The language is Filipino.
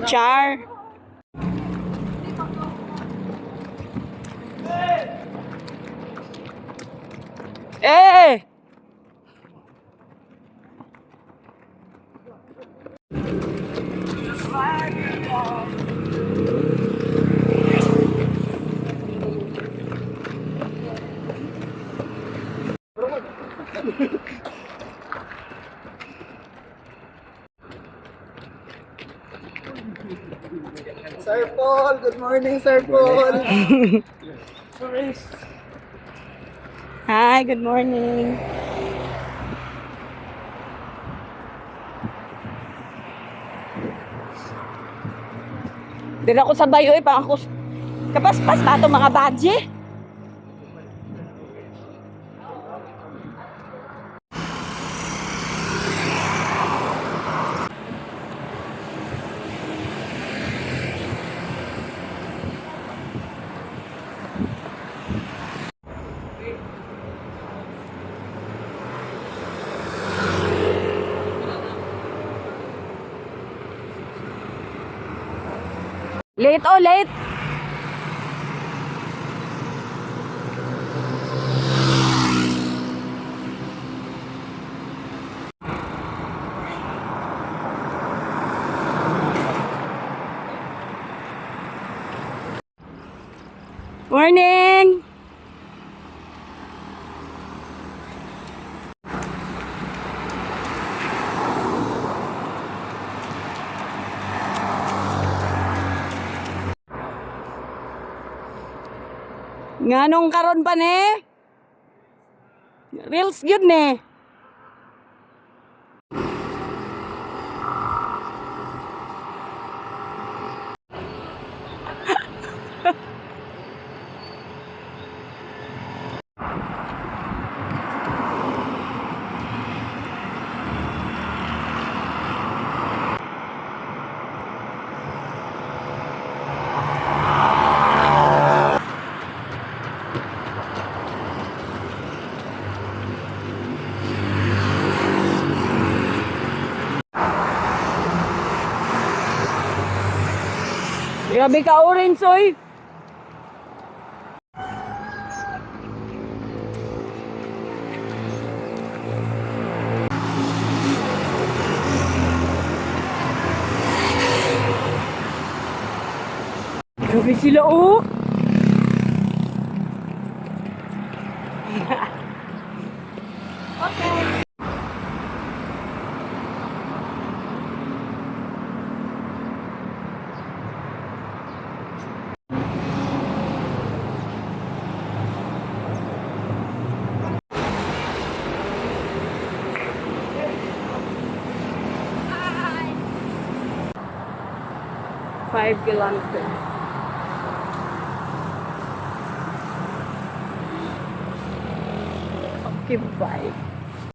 Char. Eh! Sir Paul, good morning, Sir Paul. Hi, good morning. Dira ko sa bayo eh, pang ako kapaspas ba itong mga badge? Late oh, late. Morning. Nganong karon pa ne? Reels good ne. Grabe ka orange oy. Grabe sila oh. Okay. Five kilometers. Okay, bye.